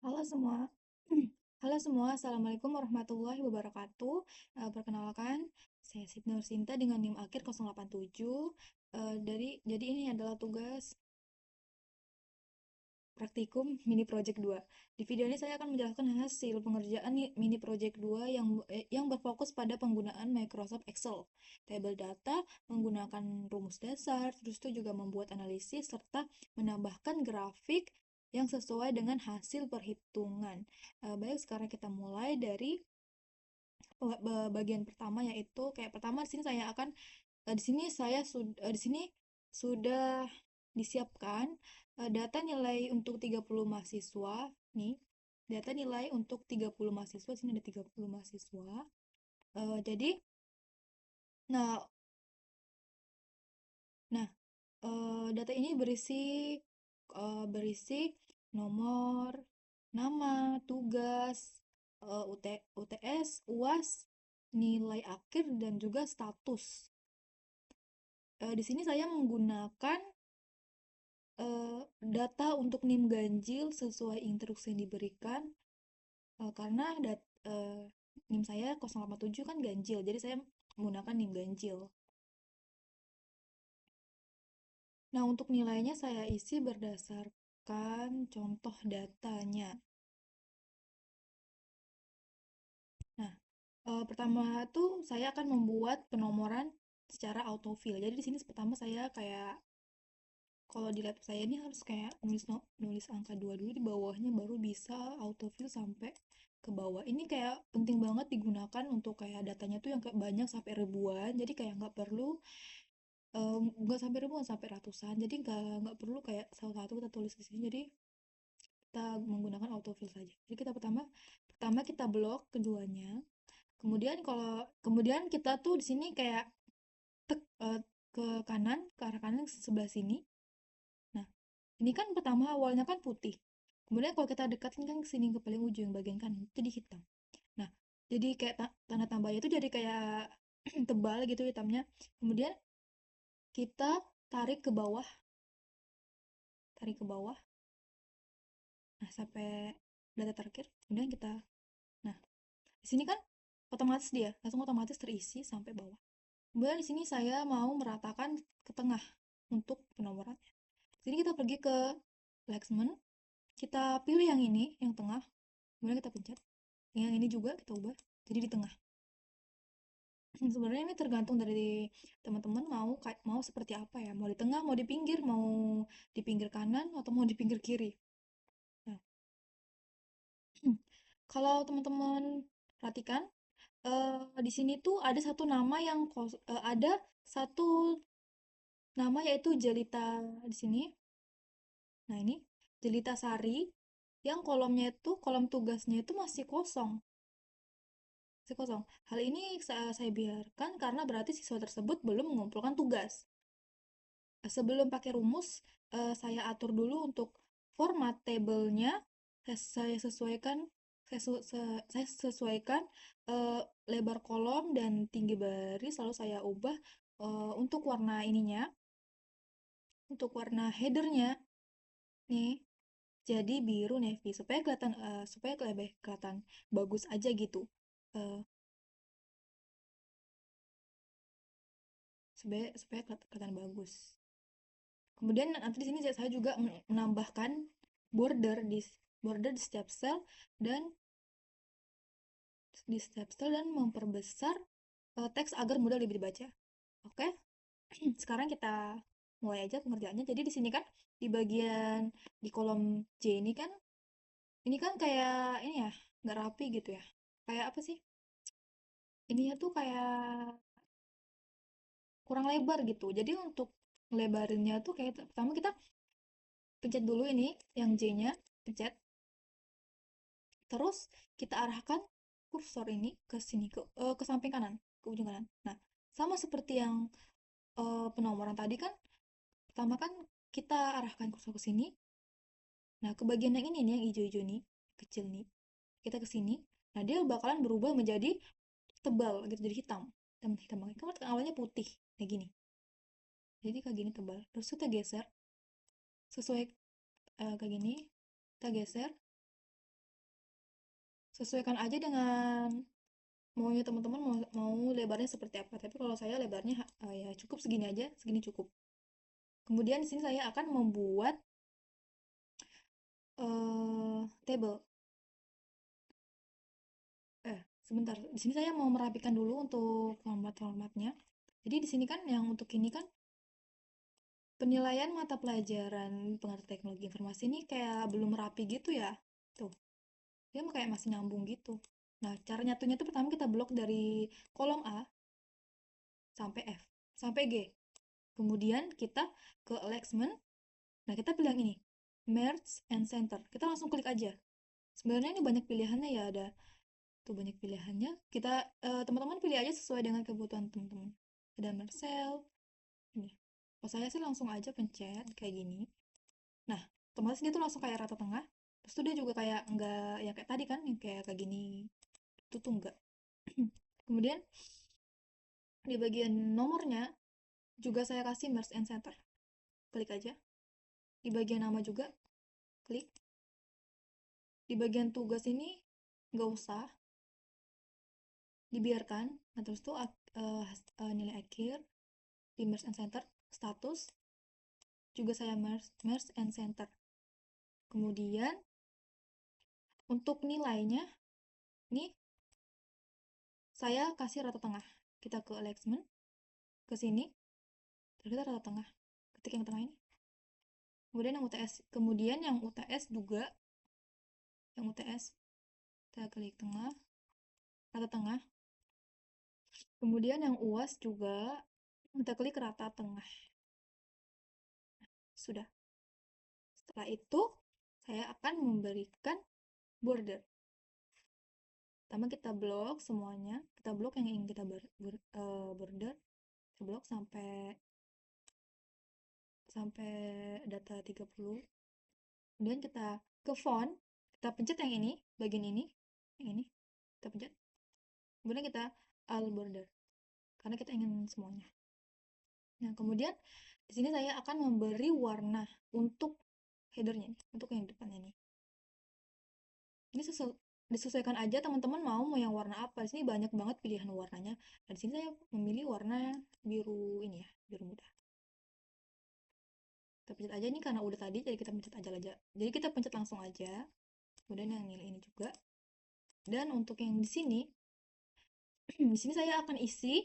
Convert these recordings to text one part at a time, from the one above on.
Halo semua. Halo semua, Assalamualaikum warahmatullahi wabarakatuh. Perkenalkan, saya Siti Nursinta dengan NIM akhir 087. Jadi ini adalah tugas praktikum mini project 2. Di video ini saya akan menjelaskan hasil pengerjaan mini project 2 yang berfokus pada penggunaan Microsoft Excel, table data, menggunakan rumus dasar, terus itu juga membuat analisis serta menambahkan grafik yang sesuai dengan hasil perhitungan. Baik, sekarang kita mulai dari bagian pertama, yaitu kayak pertama di sini saya akan di sini sudah disiapkan data nilai untuk 30 mahasiswa nih. Data nilai untuk 30 mahasiswa, sini ada 30 mahasiswa. Jadi nah nah data ini berisi nomor, nama, tugas, UTS, UAS, nilai akhir dan juga status. Di sini saya menggunakan data untuk NIM ganjil sesuai instruksi yang diberikan, karena NIM saya 087 kan ganjil, jadi saya menggunakan NIM ganjil. Nah, untuk nilainya saya isi berdasarkan contoh datanya. Nah, pertama tuh saya akan membuat penomoran secara autofill. Jadi di sini pertama saya kayak, kalau di laptop saya ini harus kayak nulis angka 2 dulu di bawahnya, baru bisa autofill sampai ke bawah. Ini kayak penting banget digunakan untuk kayak datanya tuh yang kayak banyak sampai ribuan. Jadi kayak nggak sampai ribuan, sampai ratusan. Jadi nggak perlu kayak satu-satu kita tulis di sini. Jadi kita menggunakan autofill saja. Jadi kita pertama pertama kita blok keduanya. Kemudian kita tuh di sini kayak tek ke kanan, ke arah kanan sebelah sini. Nah, ini kan pertama awalnya kan putih. Kemudian kalau kita dekatin kan ke sini, ke paling ujung bagian kanan jadi hitam. Nah, jadi kayak tanda tambahnya itu jadi kayak tebal gitu hitamnya. Kemudian kita tarik ke bawah, tarik ke bawah. Nah, sampai data terakhir. Kemudian kita, nah, di sini kan otomatis dia langsung otomatis terisi sampai bawah. Kemudian di sini saya mau meratakan ke tengah untuk penomorannya. Di sini kita pergi ke placement, kita pilih yang ini, yang tengah, kemudian kita pencet. Yang ini juga kita ubah jadi di tengah. Sebenarnya ini tergantung dari teman-teman mau seperti apa ya, mau di tengah, mau di pinggir, mau di pinggir kanan atau mau di pinggir kiri. Nah, kalau teman-teman perhatikan, di sini tuh ada satu nama yaitu Jelita di sini. Nah, ini Jelita Sari yang kolom tugasnya itu masih kosong. Masih kosong. Hal ini saya biarkan karena berarti siswa tersebut belum mengumpulkan tugas. Sebelum pakai rumus, saya atur dulu untuk format tabelnya. Saya sesuaikan saya sesuaikan lebar kolom dan tinggi baris, lalu saya ubah untuk warna ininya, untuk warna headernya nih jadi biru navy supaya lebih kelihatan bagus aja gitu. Eh, supaya kelihatan bagus. Kemudian nanti di sini saya juga menambahkan border di border di setiap sel dan memperbesar teks agar mudah lebih dibaca. Oke, sekarang kita mulai aja pengerjaannya. Jadi di sini kan di bagian di kolom J ini kan kayak ini ya, nggak rapi gitu ya. Kayak apa sih? Ininya tuh kayak kurang lebar gitu. Jadi untuk lebarinnya tuh kayak pertama kita pencet dulu ini yang J-nya, pencet. Terus kita arahkan kursor ini ke sini, ke samping kanan, ke ujung kanan. Nah, sama seperti yang penomoran tadi kan, pertama kan kita arahkan kursor ke sini. Nah, ke bagian yang ini nih, yang hijau-hijau nih, kecil nih. Kita ke sini. Nah, dia bakalan berubah menjadi tebal gitu, jadi hitam. Hitam, hitam banget. Kan awalnya putih, kayak gini. Jadi kayak gini tebal. Terus kita geser sesuai kayak gini. Kita geser. Sesuaikan aja dengan maunya teman-teman, mau lebarnya seperti apa. Tapi kalau saya lebarnya ya cukup segini aja, segini cukup. Kemudian di sini saya akan membuat table. Sebentar. Di sini saya mau merapikan dulu untuk format-formatnya. Jadi di sini kan yang untuk ini kan penilaian mata pelajaran pengertian teknologi informasi ini kayak belum rapi gitu ya. Tuh, dia kayak masih nyambung gitu. Nah, cara nyatunya tuh pertama kita blok dari kolom A sampai F, sampai G. Kemudian kita ke alignment. Nah, kita pilih yang ini, merge and center. Kita langsung klik aja. Sebenarnya ini banyak pilihannya ya, ada tuh banyak pilihannya. Kita teman-teman pilih aja sesuai dengan kebutuhan teman-teman. Ada Marcel ini. Kalau saya sih langsung aja pencet kayak gini. Nah, otomatis dia tuh langsung kayak rata tengah. Terus tuh dia juga kayak enggak ya kayak tadi kan yang kayak gini. Itu tuh enggak. Kemudian di bagian nomornya juga saya kasih merge and center. Klik aja. Di bagian nama juga klik. Di bagian tugas ini nggak usah, dibiarkan. Nah, terus tuh nilai akhir di merge and center, status juga saya merge and center. Kemudian untuk nilainya ini saya kasih rata tengah. Kita ke alignment, ke sini, terus kita rata tengah. Ketik yang tengah ini. Kemudian yang UTS juga, yang UTS kita klik tengah, rata tengah. Kemudian yang UAS juga kita klik rata tengah. Sudah. Setelah itu saya akan memberikan border. Pertama kita blok semuanya, kita blok yang ingin kita border, kita blok sampai data 30. Kemudian kita ke font, kita pencet yang ini, bagian ini, yang ini, kita pencet. Kemudian kita all border, karena kita ingin semuanya. Nah, kemudian di sini saya akan memberi warna untuk headernya, untuk yang depannya nih. Ini disesuaikan aja teman-teman mau yang warna apa. Di sini banyak banget pilihan warnanya. Dan di sini saya memilih warna biru ini ya, biru muda. Kita pencet aja ini karena udah tadi, jadi kita pencet aja. Jadi kita pencet langsung aja. Kemudian yang nilai ini juga. Dan untuk yang di sini, di sini saya akan isi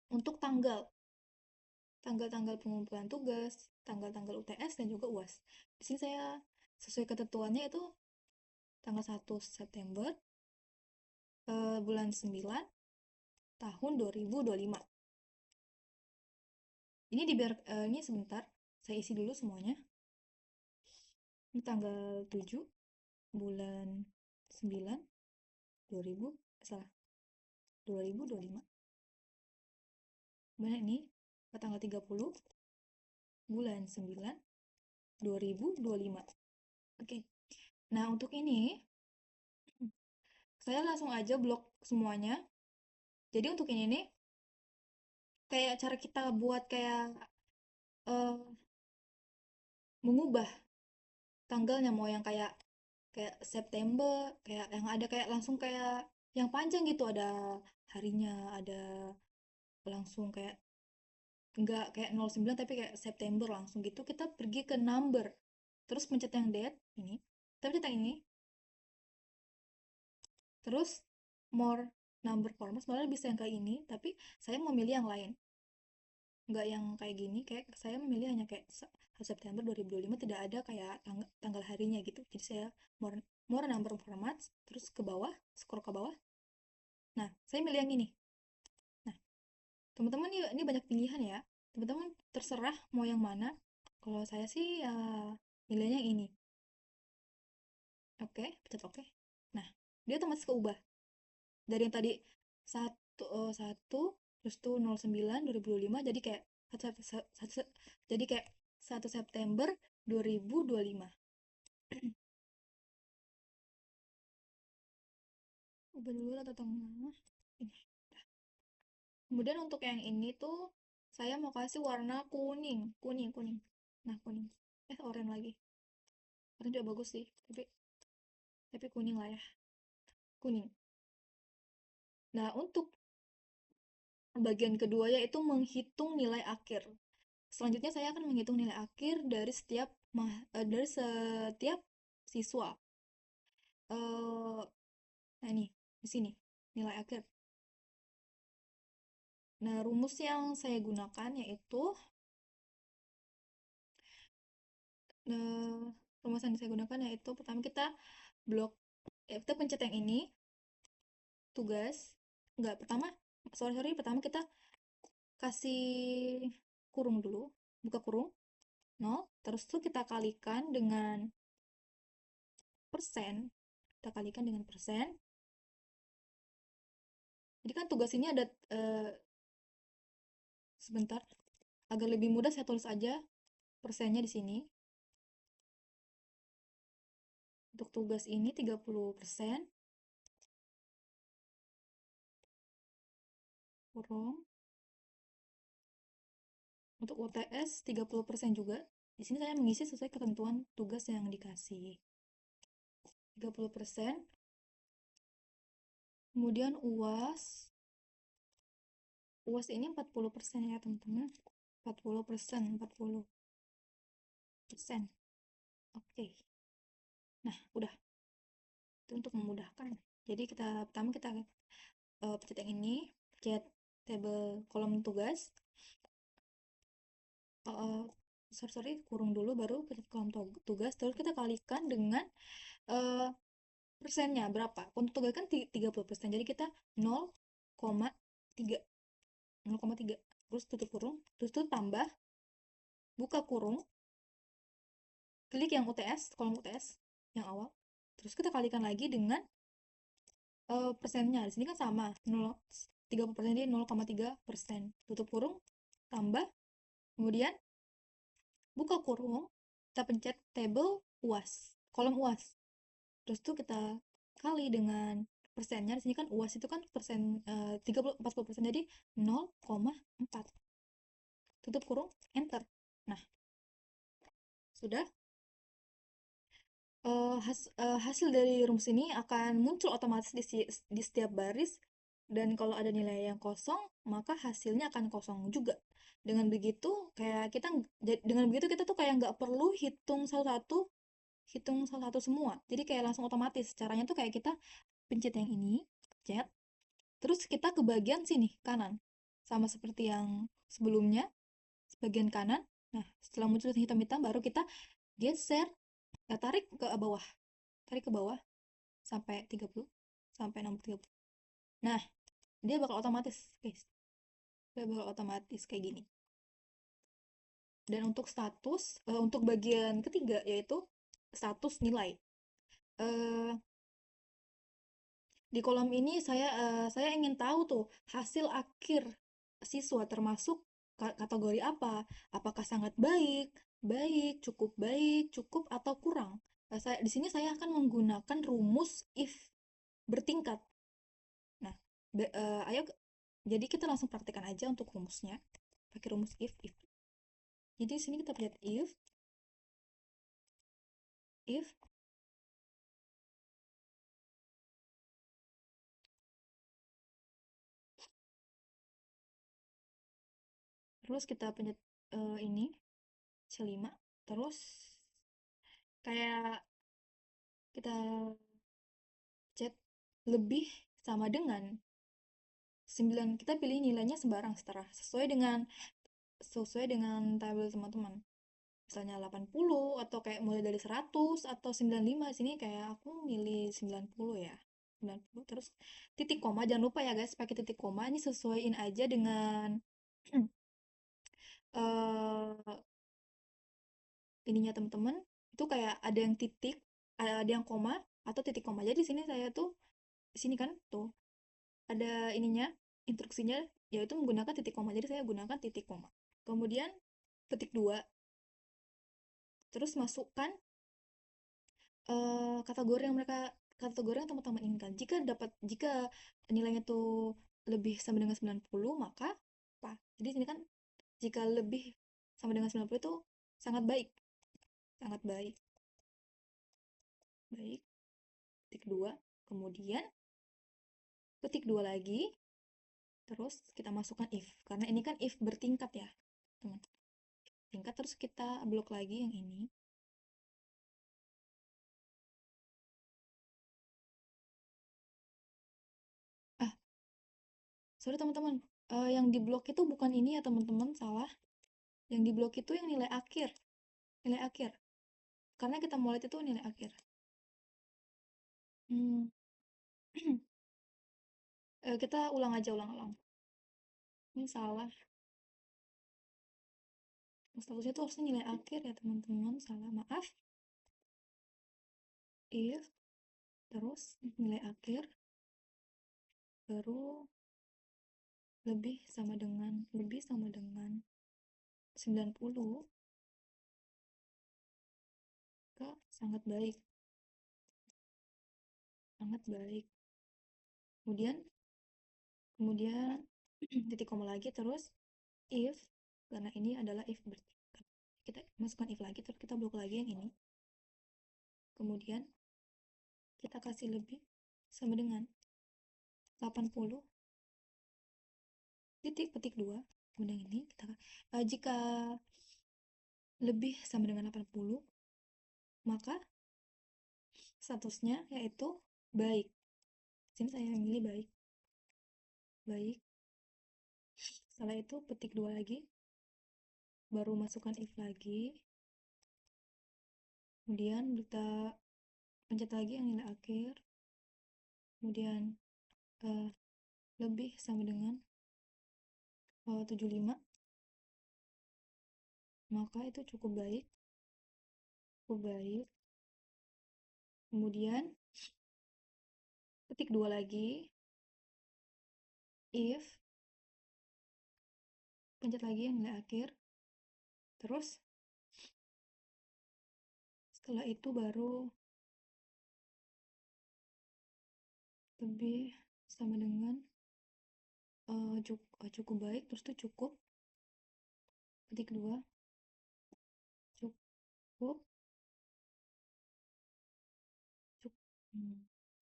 untuk tanggal-tanggal pengumpulan tugas, tanggal-tanggal UTS dan juga UAS. Di sini saya sesuai ketentuannya itu tanggal 1 September bulan 9 tahun 2025. Ini sebentar, saya isi dulu semuanya. Ini tanggal 7 bulan 9 2025. Kemudian ini tanggal 30 bulan 9 2025. Oke. Nah, untuk ini saya langsung aja blok semuanya. Jadi untuk ini nih kayak cara kita buat kayak mengubah tanggalnya, mau yang kayak September, kayak yang ada kayak langsung kayak yang panjang gitu, ada harinya, ada langsung kayak enggak kayak 09 tapi kayak September langsung gitu. Kita pergi ke number, terus pencet yang date ini, kita pencet yang ini, terus more number format. Sebenarnya bisa yang kayak ini, tapi saya memilih yang lain, nggak yang kayak gini. Kayak saya memilih hanya kayak 1 September 2025, tidak ada kayak tanggal harinya gitu. Jadi saya more number format, terus ke bawah, scroll ke bawah. Nah, saya milih yang ini. Nah, teman-teman ini banyak pilihan ya. Teman-teman terserah mau yang mana. Kalau saya sih ya milihnya yang ini. Oke, pencet oke. Nah, dia otomatis keubah. Dari yang tadi satu terus tuh 09 2025 jadi kayak jadi kayak 1 September 2025. Ubah dulu atau tengah. Ini. Kemudian untuk yang ini tuh saya mau kasih warna kuning, kuning. Nah, kuning. Oranye lagi. Oranye juga bagus sih, tapi kuning lah ya. kuning. Nah, untuk bagian kedua yaitu menghitung nilai akhir. Selanjutnya saya akan menghitung nilai akhir dari setiap siswa. Nah ini di sini nilai akhir. Nah, rumus yang saya gunakan yaitu rumus yang saya gunakan yaitu pertama kita blok kita pencet yang ini tugas enggak pertama sorry pertama kita kasih kurung dulu, buka kurung 0, terus tuh kita kalikan dengan persen, jadi kan tugas ini ada sebentar agar lebih mudah saya tulis aja persennya di sini. Untuk tugas ini 30%, kurung untuk UTS 30% juga. Di sini saya mengisi sesuai ketentuan tugas yang dikasih. 30%. Kemudian UAS. UAS ini 40% ya, teman-teman. 40%, 40%. Oke. Nah, udah. Itu untuk memudahkan. Jadi pertama kita pencet yang ini, pencet tabel kolom tugas. Sorry, kurung dulu baru pencet kolom tugas, terus kita kalikan dengan persennya berapa. Untuk tugas kan 30%, jadi kita 0,3 0,3 terus tutup kurung, terus tuh tambah, buka kurung, klik yang UTS, kolom UTS yang awal, terus kita kalikan lagi dengan persennya. Di sini kan sama 30%, jadi 0,3%, tutup kurung, tambah, kemudian buka kurung, kita pencet tabel UAS, kolom UAS, terus tuh kita kali dengan persennya. Di sini kan UAS itu kan persen 40%, jadi 0,4, tutup kurung, enter. Nah, sudah. Hasil dari rumus ini akan muncul otomatis di setiap baris, dan kalau ada nilai yang kosong maka hasilnya akan kosong juga. Dengan begitu kita tuh kayak nggak perlu hitung satu-satu semua, jadi kayak langsung otomatis. Caranya tuh kayak kita pencet yang ini, pencet, terus kita ke bagian sini kanan, sama seperti yang sebelumnya, bagian kanan. Nah, setelah muncul hitam-hitam baru kita geser, tarik ke bawah sampai 30, sampai nomor 30. Nah, dia bakal otomatis, guys. Dia bakal otomatis kayak gini. Dan untuk untuk bagian ketiga yaitu status nilai. Di kolom ini saya ingin tahu tuh hasil akhir siswa termasuk kategori apa? Apakah sangat baik, cukup atau kurang? Di sini saya akan menggunakan rumus if bertingkat. Nah, ayo jadi kita langsung praktekkan aja untuk rumusnya. Pakai rumus if. Jadi di sini kita lihat if terus kita pencet ini C5, terus kayak kita chat lebih sama dengan 9, kita pilih nilainya sembarang seterah sesuai dengan tabel teman-teman. Misalnya 80 atau kayak mulai dari 100 atau 95. Di sini kayak aku milih 90 ya. 90 terus titik koma, jangan lupa ya guys pakai titik koma. Ini sesuaiin aja dengan ininya teman-teman. Itu kayak ada yang titik, ada yang koma atau titik koma. Jadi di sini saya tuh di sini kan tuh ada ininya, instruksinya yaitu menggunakan titik koma. Jadi saya gunakan titik koma. Kemudian petik 2. Terus masukkan kategori yang teman-teman inginkan. Jika nilainya tuh lebih sama dengan 90, maka apa? Jadi sini kan jika lebih sama dengan 90 itu sangat baik. Sangat baik. Baik. Titik 2. Kemudian ketik dua lagi, terus kita masukkan if, karena ini kan if bertingkat ya, teman. Tingkat, terus kita blok lagi yang ini. Ah, sorry teman-teman, yang di blok itu bukan ini ya teman-teman, salah. Yang di blok itu yang nilai akhir, nilai akhir. Karena kita mau lihat itu nilai akhir. Hmm. Kita ulang aja, ulang-ulang. Ini salah. Statusnya tuh harusnya nilai akhir ya teman-teman, salah, maaf. If, terus nilai akhir, baru lebih sama dengan 90, Kak, sangat baik, sangat baik. Kemudian, kemudian titik koma lagi, terus if, karena ini adalah if bertingkat. Kita masukkan if lagi, terus kita blok lagi yang ini. Kemudian, kita kasih lebih sama dengan 80, titik petik 2. Kemudian ini, kita jika lebih sama dengan 80, maka statusnya yaitu baik. Sini saya memilih baik. Baik. Setelah itu petik 2 lagi. Baru masukkan if lagi. Kemudian kita pencet lagi yang nilai akhir. Kemudian lebih sama dengan 75. Maka itu cukup baik. Cukup baik. Kemudian petik 2 lagi. If, pencet lagi yang nilai akhir. Terus setelah itu baru lebih sama dengan cukup baik, terus itu cukup, petik 2, cukup, cukup.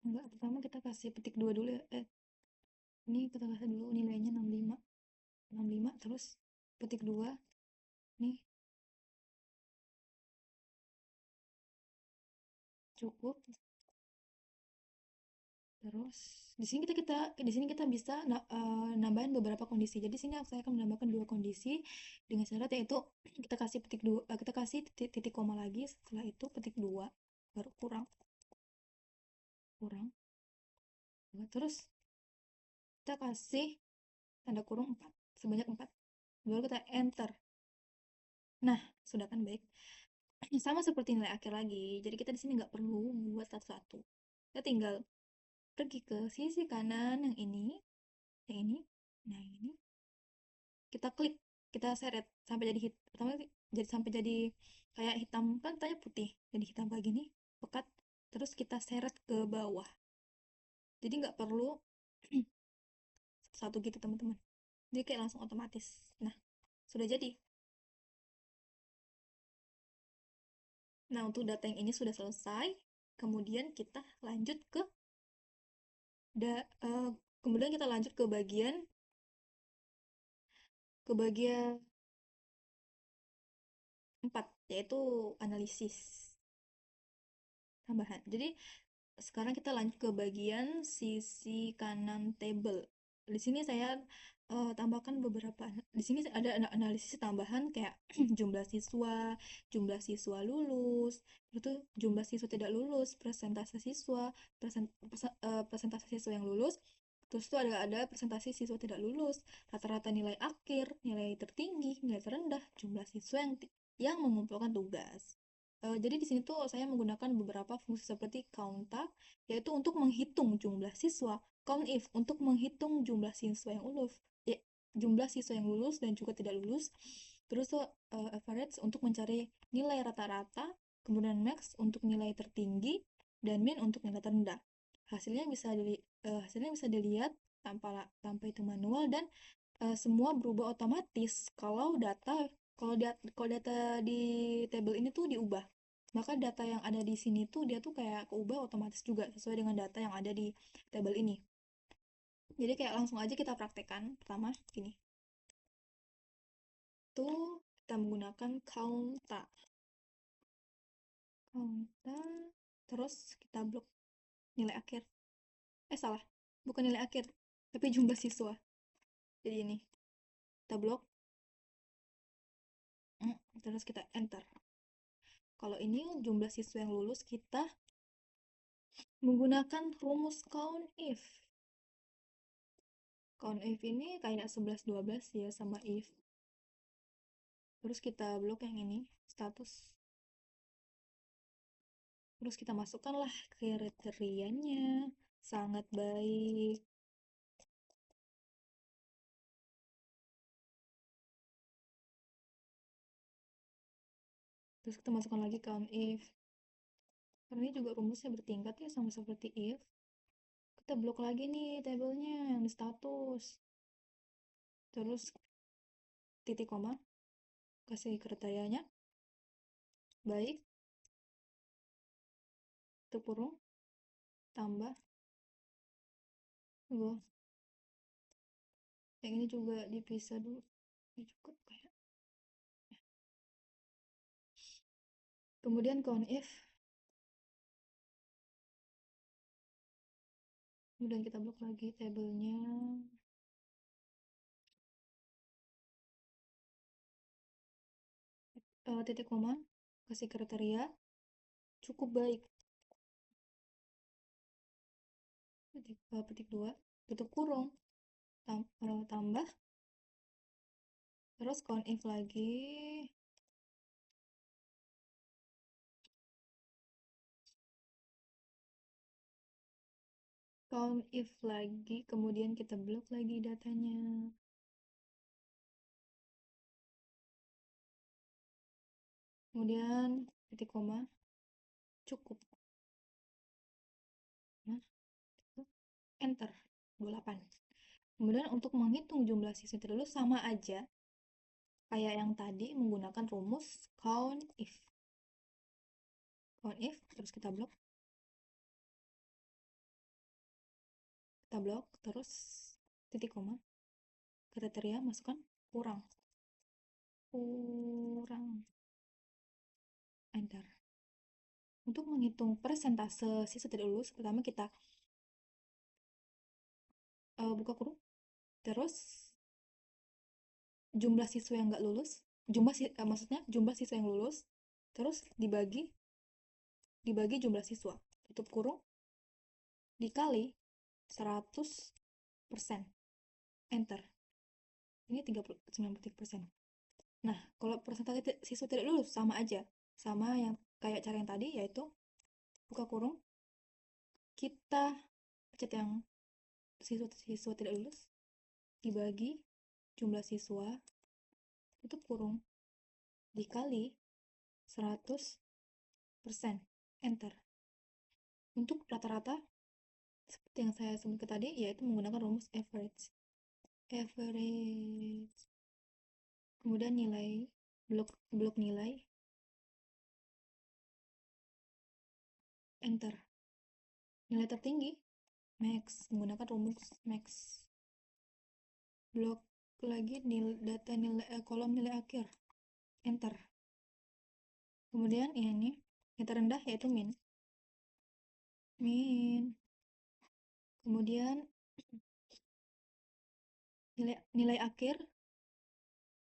Enggak, pertama kita kasih petik 2 dulu ya. Ini kita kasih dulu nilainya 65. 65, terus petik 2 nih, cukup. Terus di sini kita bisa nambahin beberapa kondisi. Jadi sini saya akan menambahkan dua kondisi dengan syarat, yaitu kita kasih petik 2, kita kasih titik koma lagi, setelah itu petik 2, baru kurang. Terus kita kasih tanda kurung 4, sebanyak 4. Baru kita enter. Nah, sudah kan baik. Sama seperti nilai akhir lagi. Jadi kita di sini nggak perlu buat satu-satu. Kita tinggal pergi ke sisi kanan yang ini, yang ini, nah yang ini. Kita klik, kita seret sampai jadi pertama jadi sampai jadi kayak hitam, kan tanya putih, jadi hitam kayak gini, pekat. Terus kita seret ke bawah. Jadi nggak perlu satu gitu teman-teman. Jadi kayak langsung otomatis. Nah, sudah jadi. Nah, untuk data yang ini sudah selesai. Kemudian kita lanjut ke kemudian kita lanjut ke bagian 4, yaitu analisis tambahan. Jadi sekarang kita lanjut ke bagian sisi kanan table. Di sini saya tambahkan beberapa. Di sini ada analisis tambahan kayak jumlah siswa lulus, itu jumlah siswa tidak lulus, presentase siswa, presentase siswa yang lulus. Terus itu ada presentasi siswa tidak lulus, rata-rata nilai akhir, nilai tertinggi, nilai terendah, jumlah siswa yang mengumpulkan tugas. Jadi di sini tuh saya menggunakan beberapa fungsi seperti countAct, yaitu untuk menghitung jumlah siswa, COUNTIF untuk menghitung jumlah siswa yang lulus, jumlah siswa yang lulus dan juga tidak lulus. Terus tuh average untuk mencari nilai rata-rata, kemudian max untuk nilai tertinggi, dan min untuk nilai terendah. Hasilnya bisa dilihat tanpa itu manual, dan semua berubah otomatis kalau data di table ini tuh diubah. Maka data yang ada di sini tuh dia tuh kayak keubah otomatis juga sesuai dengan data yang ada di table ini. Jadi kayak langsung aja kita praktekkan. Pertama, gini. Tuh, kita menggunakan counta. Counta, terus kita blok nilai akhir. Salah. Bukan nilai akhir, tapi jumlah siswa. Jadi ini, kita blok, terus kita enter. Kalau ini jumlah siswa yang lulus, kita menggunakan rumus COUNTIF. COUNTIF ini kayak 11-12 ya sama if. Terus kita blok yang ini, status. Terus kita masukkanlah kriterianya. Sangat baik. Terus kita masukkan lagi COUNTIF. Karena ini juga rumusnya bertingkat ya, sama seperti if. Kita blok lagi nih tabelnya yang di status. Terus titik koma, kasih kriterianya. Baik. Tutup kurung. Tambah. Tunggu. Yang ini juga dipisah dulu. Ini juga kayak. Kemudian COUNTIF. Kemudian kita blok lagi tabelnya. Titik koma, kasih kriteria. Cukup baik. Petik 2, tutup kurung. Tambah. Terus COUNTIF lagi. COUNTIF lagi, kemudian kita blok lagi datanya. Kemudian titik koma, cukup. Nah, enter, 28. Kemudian untuk menghitung jumlah siswa terlulus sama aja kayak yang tadi menggunakan rumus COUNTIF. COUNTIF, terus kita blok. Kita blok, terus titik koma, kriteria masukkan kurang. Enter. Untuk menghitung persentase siswa tidak lulus, pertama kita buka kurung, terus jumlah siswa yang nggak lulus, maksudnya jumlah siswa yang lulus, terus dibagi jumlah siswa, tutup kurung, dikali 100%, enter. Ini 93%. Nah, kalau persentase siswa tidak lulus sama aja, sama yang kayak cara yang tadi, yaitu buka kurung, kita pencet yang siswa tidak lulus, dibagi jumlah siswa, tutup kurung, dikali 100%, enter. Untuk rata-rata, seperti yang saya sebutkan tadi, yaitu menggunakan rumus average. Kemudian nilai, blok nilai, enter. Nilai tertinggi, max, menggunakan rumus max. Blok lagi data kolom nilai akhir, enter. Kemudian ini yang terendah yaitu min. Kemudian nilai akhir,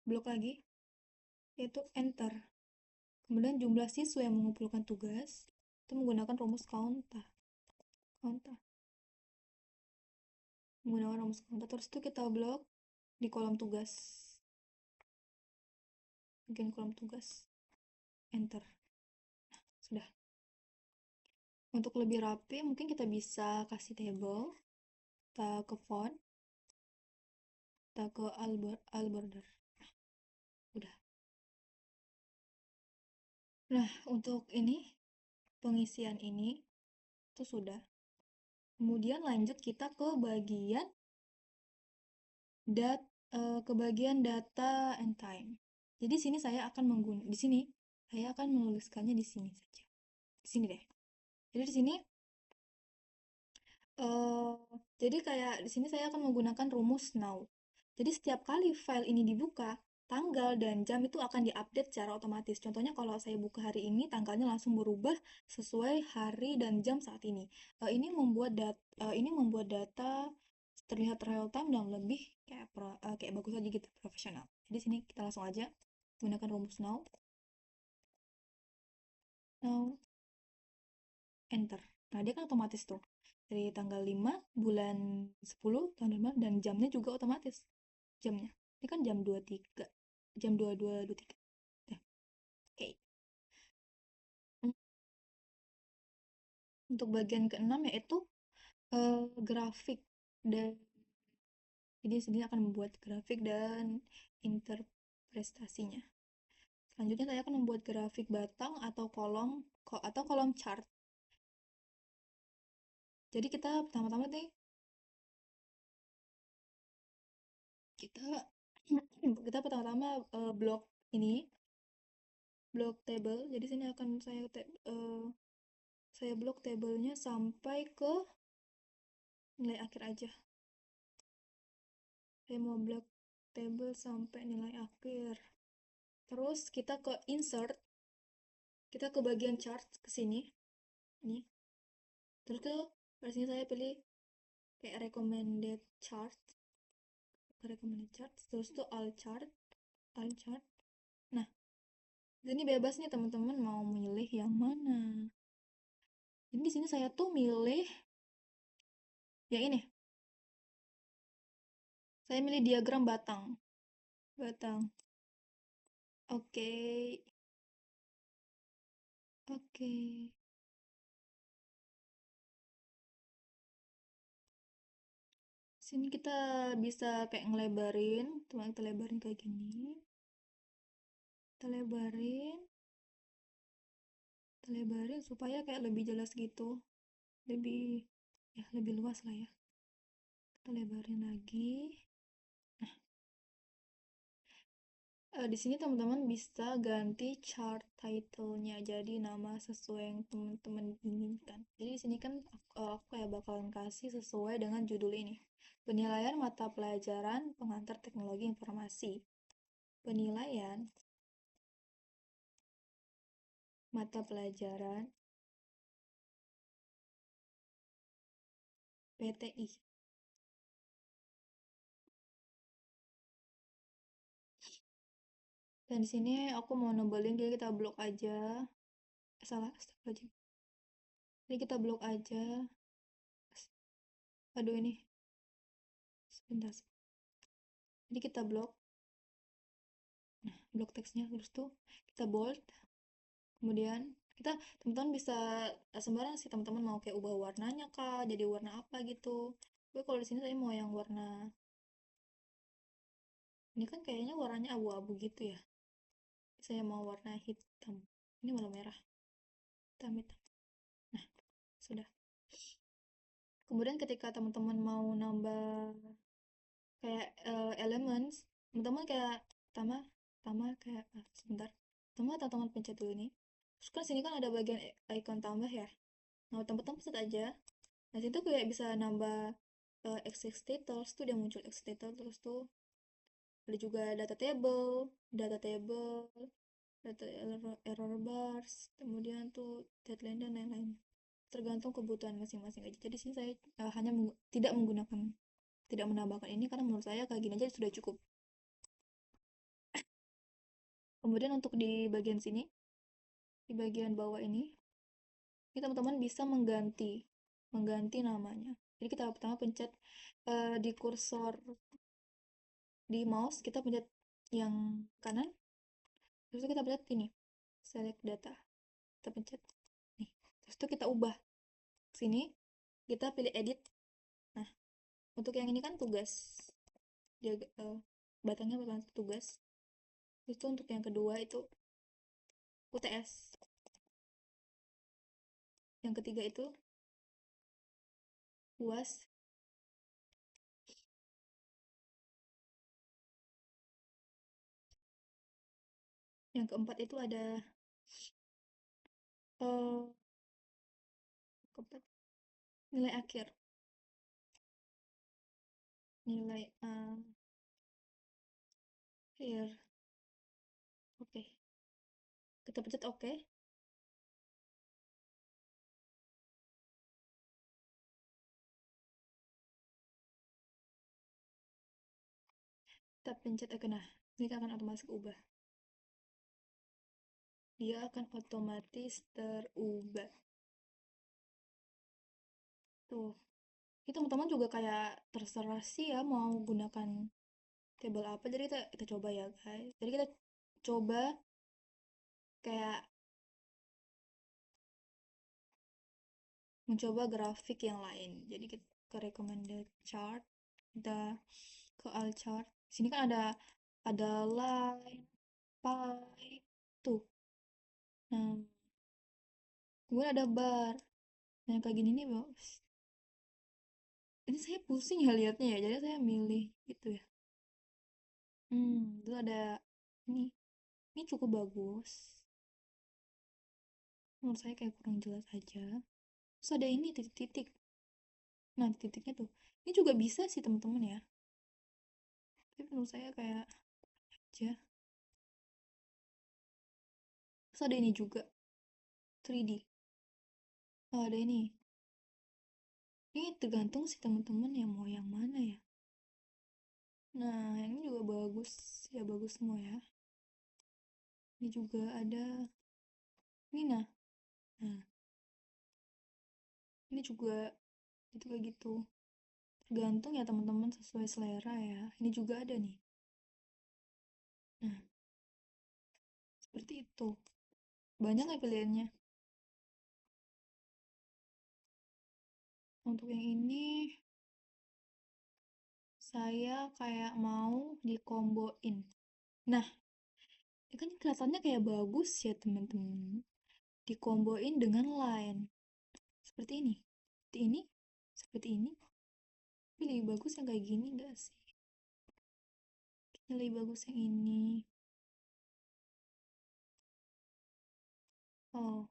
blok lagi, yaitu enter. Kemudian jumlah siswa yang mengumpulkan tugas itu menggunakan rumus counta. Menggunakan rumus counta, terus itu kita blok di kolom tugas. Bagian kolom tugas, enter. Nah, sudah. Untuk lebih rapi, mungkin kita bisa kasih table, kita ke font, kita ke all border. Nah, udah. Nah, untuk ini, pengisian ini, itu sudah. Kemudian lanjut kita ke bagian data and time. Jadi sini saya akan menuliskannya di sini saja. Di sini deh. Jadi di sini Eee, jadi kayak di sini saya akan menggunakan rumus now. Jadi setiap kali file ini dibuka, tanggal dan jam itu akan diupdate secara otomatis. Contohnya kalau saya buka hari ini, tanggalnya langsung berubah sesuai hari dan jam saat ini. Ini membuat data terlihat real time dan lebih kayak bagus aja gitu, profesional. Jadi sini kita langsung aja gunakan rumus now. Now, enter. Nah, dia kan otomatis tuh. Dari tanggal 5 bulan 10 tahun 5 dan jamnya juga otomatis. Jamnya. Ini kan jam 23. Jam 22.23. Nah, oke. Okay. Untuk bagian keenam yaitu grafik dan jadi sini akan membuat grafik dan interpretasinya. Selanjutnya saya akan membuat grafik batang atau kolom chart. Jadi kita pertama-tama nih kita kita pertama-tama blok ini blok table. Jadi sini akan saya blok tabelnya sampai ke nilai akhir aja. Saya mau blok table sampai nilai akhir. Terus kita ke insert, kita ke bagian chart ke sini. Ini. Terus tuh di sini saya pilih kayak recommended chart. Terus tuh all chart. Nah, ini bebas nih teman-teman mau milih yang mana. Jadi di sini saya tuh milih yang ini. Saya milih diagram batang. Batang. Oke. Oke. Sini kita bisa kayak ngelebarin. Coba kita lebarin kayak gini. Kita lebarin. Kita lebarin supaya kayak lebih jelas gitu. Lebih luas lah ya. Kita lebarin lagi. Di sini teman-teman bisa ganti chart title-nya jadi nama sesuai yang teman-teman inginkan. Jadi di sini kan aku kayak bakalan kasih sesuai dengan judul ini. Penilaian mata pelajaran pengantar teknologi informasi. Penilaian mata pelajaran PTI. Dan di sini aku mau nebelin jadi kita blok aja. Salah, astagfirullahaladzim. Jadi kita blok aja. Aduh ini. Sebentar. Jadi kita blok. Nah, blok teksnya terus tuh kita bold. Kemudian kita teman-teman bisa sembarang sih teman-teman mau kayak ubah warnanya kah, jadi warna apa gitu. Tapi kalau di sini saya mau yang warna ini kan kayaknya warnanya abu-abu gitu ya. Saya mau warna hitam. Ini warna merah. Hitam hitam. Nah, sudah. Kemudian ketika teman-teman mau nambah kayak elements, teman-teman kayak pertama pertama kayak sebentar. Teman-teman pencet dulu ini. Terus kan sini kan ada bagian icon tambah ya. Nah, teman-teman pencet aja. Nah, situ kayak bisa nambah exit status tuh dia muncul exit status terus tuh ada juga data table, data error bars, kemudian tuh deadline dan lain-lain. Tergantung kebutuhan masing-masing aja. Jadi sini saya hanya tidak menambahkan ini karena menurut saya kayak gini aja sudah cukup. Kemudian untuk di bagian sini, di bagian bawah ini teman-teman bisa mengganti namanya. Jadi kita pertama pencet di kursor di mouse kita pencet yang kanan terus itu kita pencet ini select data kita pencet nih terus itu kita ubah sini kita pilih edit. Nah, untuk yang ini kan tugas dia batangnya batang tugas itu. Untuk yang kedua itu UTS, yang ketiga itu UAS, yang keempat itu ada keempat nilai akhir. nilai here. Oke, kita pencet oke. Kita pencet oke, nah ini akan otomatis ubah. Dia akan otomatis terubah. Tuh. Ini teman-teman juga kayak terserah sih ya mau gunakan table apa. Jadi kita coba ya guys. Jadi kita coba kayak mencoba grafik yang lain. Jadi kita ke recommended chart, kita ke all chart. Sini kan ada line, pie, tuh. Nah, kemudian ada bar. Nah, yang kayak gini nih, Bos. Ini saya pusing ya liatnya ya. Jadi saya milih itu ya. Itu ada ini. Ini cukup bagus. Menurut saya kayak kurang jelas aja. Terus ada ini titik-titik. Nah, titiknya tuh. Ini juga bisa sih teman-teman ya. Tapi menurut saya kayak aja. Terus ada ini juga 3D. Oh, ada ini. Ini tergantung sih teman-teman ya mau yang mana ya. Nah, yang ini juga bagus. Ya bagus semua ya. Ini juga ada ini nah. Nah, ini juga itu kayak gitu. Tergantung ya teman-teman sesuai selera ya. Ini juga ada nih. Nah, seperti itu. Banyak ya pilihannya. Untuk yang ini saya kayak mau dikomboin. Nah, ini kan kelihatannya kayak bagus ya teman-teman. Dikomboin dengan line. Seperti ini. Seperti ini. Seperti ini. Tapi lebih bagus yang kayak gini gak sih? Kayaknya lebih bagus yang ini. Oh,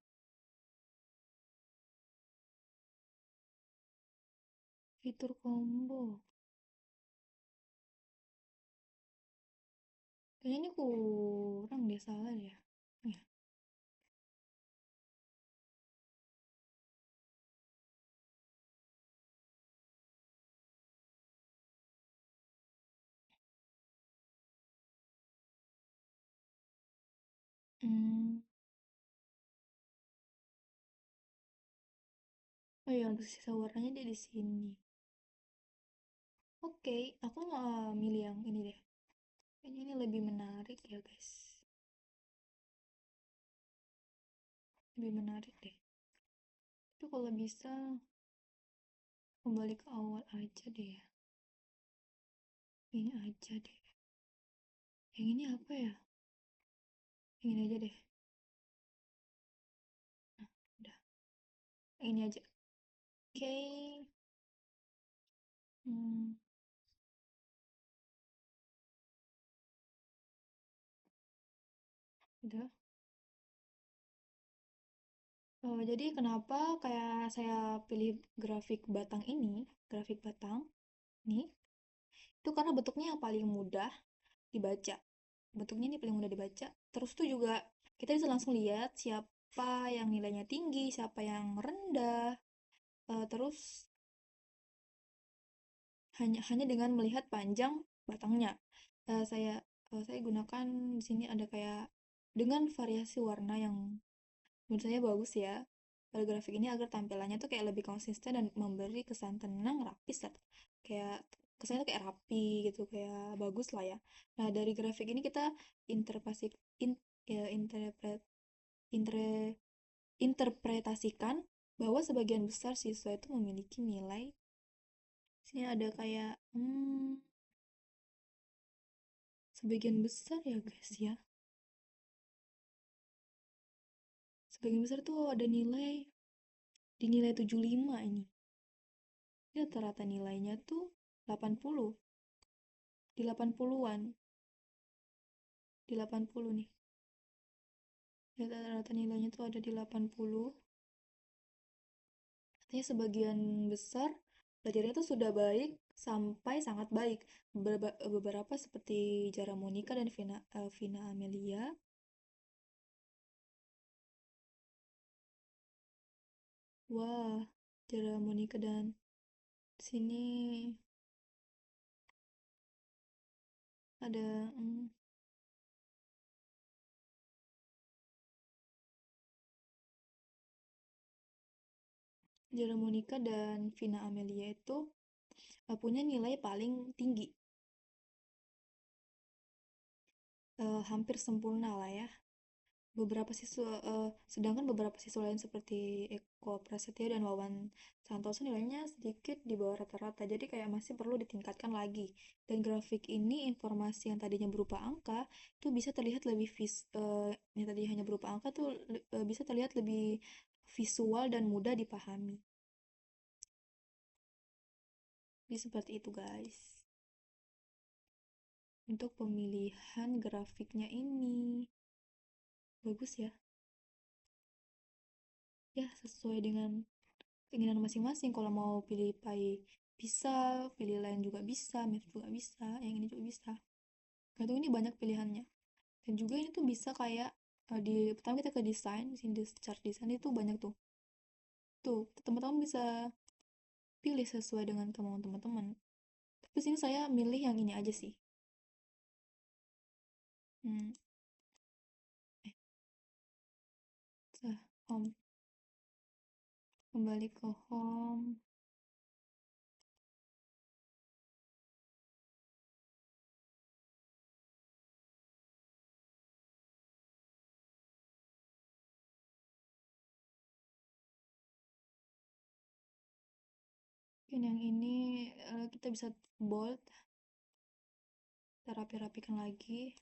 fitur combo. Kayaknya ini kurang deh, salah ya. Ya. Hmm. Oh iya, untuk sisa warnanya dia di sini. Oke, aku mau milih yang ini deh. Kayaknya ini lebih menarik ya, guys. Lebih menarik deh. Tapi kalau bisa kembali ke awal aja deh ya. Ini aja deh. Yang ini apa ya? Yang ini aja deh. Nah, udah. Yang ini aja. Oke. Hmm, udah. Jadi kenapa kayak saya pilih grafik batang ini, grafik batang nih, itu karena bentuknya yang paling mudah dibaca. Bentuknya ini paling mudah dibaca. Terus tuh juga kita bisa langsung lihat siapa yang nilainya tinggi, siapa yang rendah. Terus hanya dengan melihat panjang batangnya. Saya gunakan di sini ada kayak dengan variasi warna yang menurut saya bagus ya. Pada grafik ini agar tampilannya tuh kayak lebih konsisten dan memberi kesan tenang, rapi, kayak kesannya tuh kayak rapi gitu, kayak bagus lah ya. Nah, dari grafik ini kita interpretasi in, ya, intre- interpretasikan bahwa sebagian besar siswa itu memiliki nilai. Sini ada kayak sebagian besar ya guys ya. Sebagian besar tuh ada nilai di nilai 75 ini. Ini rata-rata nilainya tuh 80. Di 80-an. Di 80 nih. Rata-rata nilainya tuh ada di 80. Artinya sebagian besar Belajarnya tuh sudah baik sampai sangat baik. Beberapa seperti Jara Monica dan Vina Amelia. Wah, Jara Monica dan sini ada Jara Monica dan Vina Amelia itu punya nilai paling tinggi. Hampir sempurna lah ya. Sedangkan beberapa siswa lain seperti Eko Prasetyo dan Wawan Santoso nilainya sedikit di bawah rata-rata, jadi kayak masih perlu ditingkatkan lagi. Dan grafik ini, informasi yang tadinya berupa angka itu bisa terlihat lebih yang tadi hanya berupa angka tuh bisa terlihat lebih visual dan mudah dipahami. Jadi seperti itu guys. Untuk pemilihan grafiknya ini bagus ya. Ya, sesuai dengan keinginan masing-masing. Kalau mau pilih Pi bisa, pilih lain juga bisa, Math juga bisa, yang ini juga bisa. Gantung ini banyak pilihannya. Dan juga ini tuh bisa kayak di pertama kita ke desain, di sini chart desain itu banyak tuh. Tuh, teman-teman bisa pilih sesuai dengan kemauan teman-teman. Tapi sini saya milih yang ini aja sih. Hmm, sah, home. Kembali ke home. Mungkin yang ini kita bisa bold, kita rapi-rapikan lagi.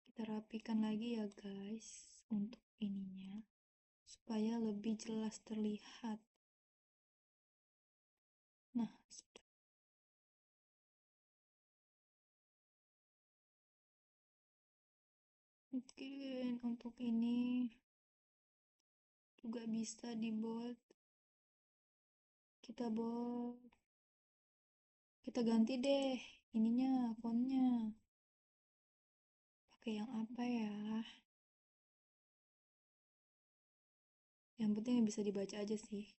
Kita rapikan lagi ya guys untuk ininya supaya lebih jelas terlihat. Nah, mungkin untuk ini juga bisa di bold. Kita bold. Kita ganti deh ininya, fontnya. Pakai yang apa ya? Yang penting yang bisa dibaca aja sih.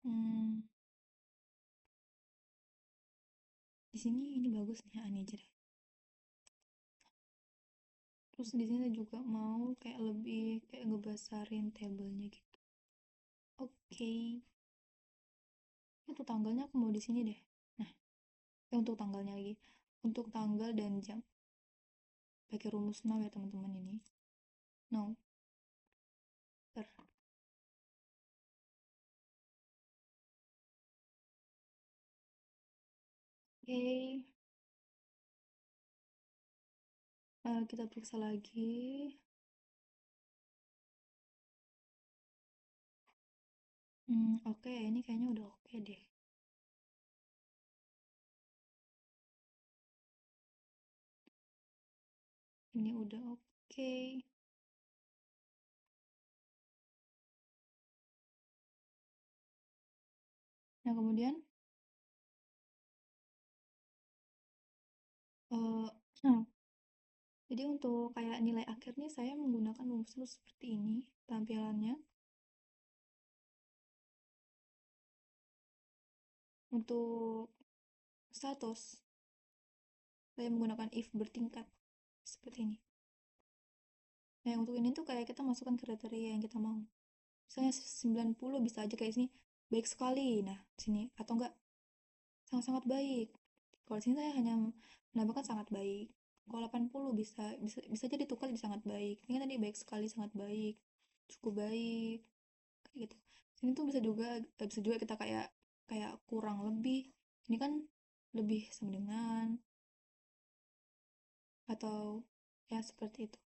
Hmm, di sini ini bagus nih, ini aja deh. Terus di sini juga mau kayak lebih kayak ngebesarin tabelnya gitu. Oke. Itu tanggalnya aku mau di sini deh. Nah, untuk tanggalnya lagi. Untuk tanggal dan jam. Pakai rumus now ya teman-teman ini. Now. Ter. Oke. Kita periksa lagi. Oke, ini kayaknya udah oke deh. Ini udah oke. Nah, kemudian eh nah, jadi untuk kayak nilai akhirnya saya menggunakan rumus seperti ini tampilannya. Untuk status, saya menggunakan if bertingkat seperti ini. Nah, untuk ini tuh kayak kita masukkan kriteria yang kita mau. Misalnya 90 bisa aja kayak sini baik sekali. Nah, sini atau enggak sangat-sangat baik. Kalau sini saya hanya menambahkan sangat baik. Kalau 80 bisa bisa bisa jadi tukar jadi sangat baik. Ini kan tadi baik sekali, sangat baik, cukup baik, kayak gitu. Sini tuh bisa juga kita kayak kayak kurang lebih. Ini kan lebih sama dengan atau ya seperti itu.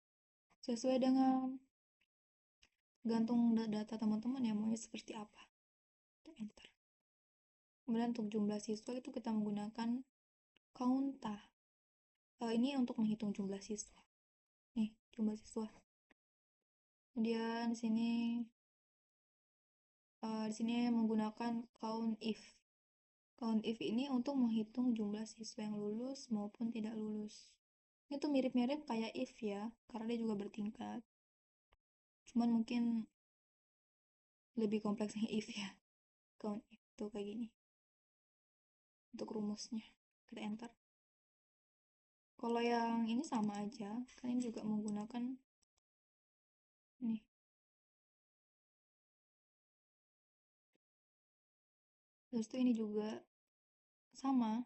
Sesuai dengan gantung data teman-teman ya maunya seperti apa. Enter. Kemudian untuk jumlah siswa itu kita menggunakan Kaunta. Ini untuk menghitung jumlah siswa. Nih, jumlah siswa. Kemudian di sini Di sini menggunakan count if. Count if ini untuk menghitung jumlah siswa yang lulus maupun tidak lulus. Ini tuh mirip-mirip kayak if ya, karena dia juga bertingkat. Cuman mungkin lebih kompleksnya if ya. Count if tuh kayak gini. Untuk rumusnya. Kita enter. Kalau yang ini sama aja, kan ini juga menggunakan nih. Terus tuh ini juga sama.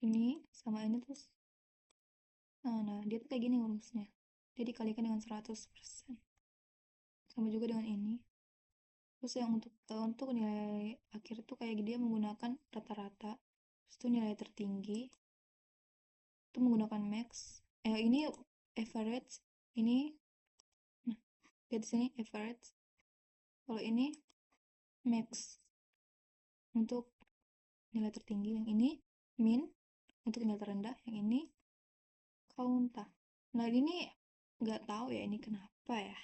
Ini sama ini terus. Nah, dia tuh kayak gini rumusnya. Dia dikalikan dengan 100%. Sama juga dengan ini. Terus yang untuk nilai akhir tuh kayak dia menggunakan rata-rata. Terus tuh nilai tertinggi itu menggunakan max. Ini average. Ini, nah, lihat di sini average. Kalau ini max untuk nilai tertinggi, yang ini min untuk nilai terendah, yang ini kaunta. Nah ini nggak tahu ya ini kenapa ya.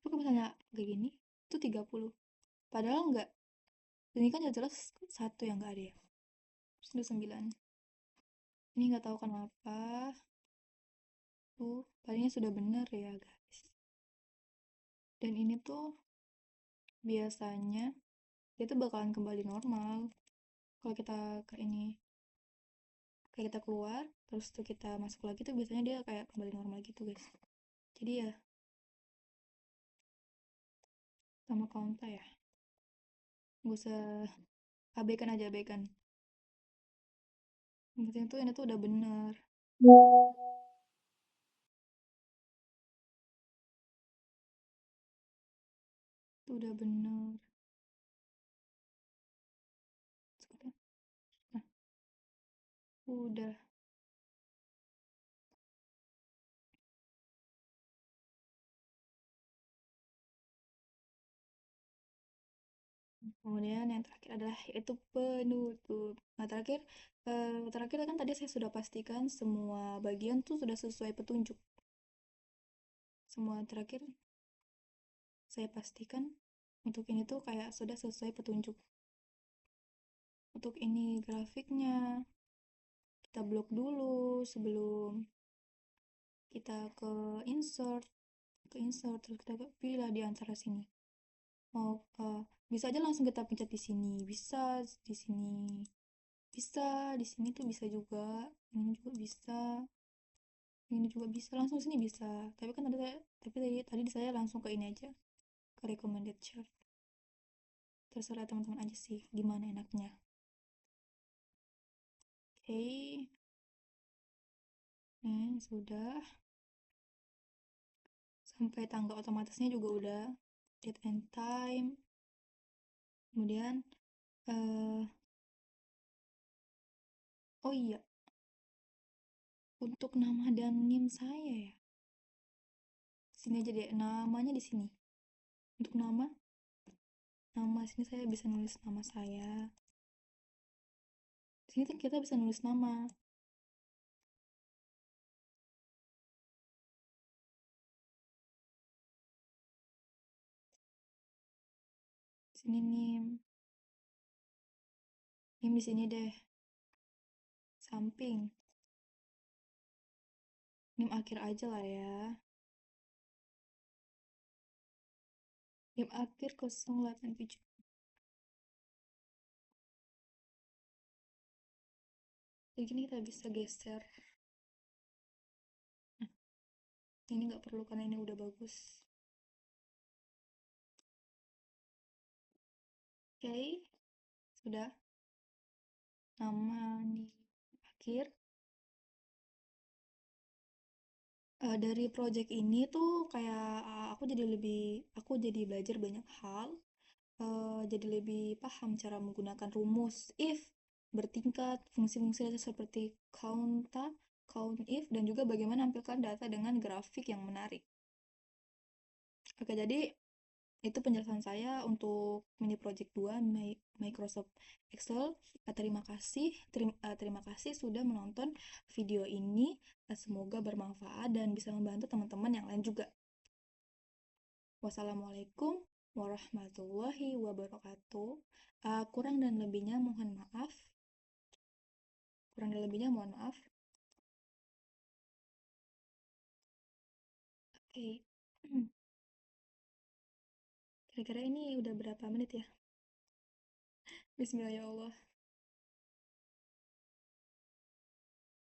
Itu kalau misalnya kayak gini itu 30, padahal nggak, ini kan jelas satu yang nggak ada ya. Terus ada 9, ini nggak tahu kenapa. Tuh palingnya sudah benar ya guys. Dan ini tuh biasanya dia tuh bakalan kembali normal kalau kita ke ini, kayak kita keluar terus tuh kita masuk lagi tuh biasanya dia kayak kembali normal gitu guys. Jadi ya sama kaunta ya, nggak usah, abaikan aja, abaikan. Yang penting tuh ini tuh udah bener. Itu udah bener. Sekarang, nah, udah. Kemudian yang terakhir adalah yaitu penutup. Nah, terakhir kan tadi saya sudah pastikan semua bagian tuh sudah sesuai petunjuk. Semua terakhir saya pastikan untuk ini tuh kayak sudah sesuai petunjuk. Untuk ini grafiknya kita blok dulu sebelum kita ke insert terus kita pilih di antara sini. Mau bisa aja langsung kita pencet di sini, bisa di sini, bisa di sini tuh bisa juga, ini juga bisa, ini juga bisa, langsung sini bisa. Tapi kan tadi saya langsung ke ini aja, ke recommended chart. Terserah teman-teman aja sih gimana enaknya. Oke, sudah. Sampai tanggal otomatisnya juga udah, date and time. Kemudian oh iya, untuk nama dan NIM saya ya. Sini aja deh, namanya di sini. Untuk nama sini saya bisa nulis nama saya. Di sini tuh kita bisa nulis nama. Sini NIM. NIM di sini deh. Samping. NIM akhir aja lah ya. NIM akhir 087. Jadi gini kita bisa geser. Nah, ini nggak perlu karena ini udah bagus. Oke, sudah. Nama nih akhir. Dari project ini tuh kayak aku jadi belajar banyak hal, jadi lebih paham cara menggunakan rumus if bertingkat, fungsi-fungsi dasar seperti count if, dan juga bagaimana menampilkan data dengan grafik yang menarik. Oke, jadi itu penjelasan saya untuk mini project 2 Microsoft Excel. Terima kasih sudah menonton video ini. Semoga bermanfaat dan bisa membantu teman-teman yang lain juga. Wassalamualaikum warahmatullahi wabarakatuh. Kurang dan lebihnya mohon maaf. Kurang dan lebihnya mohon maaf. Oke. Kira-kira ini udah berapa menit ya? Bismillah ya Allah.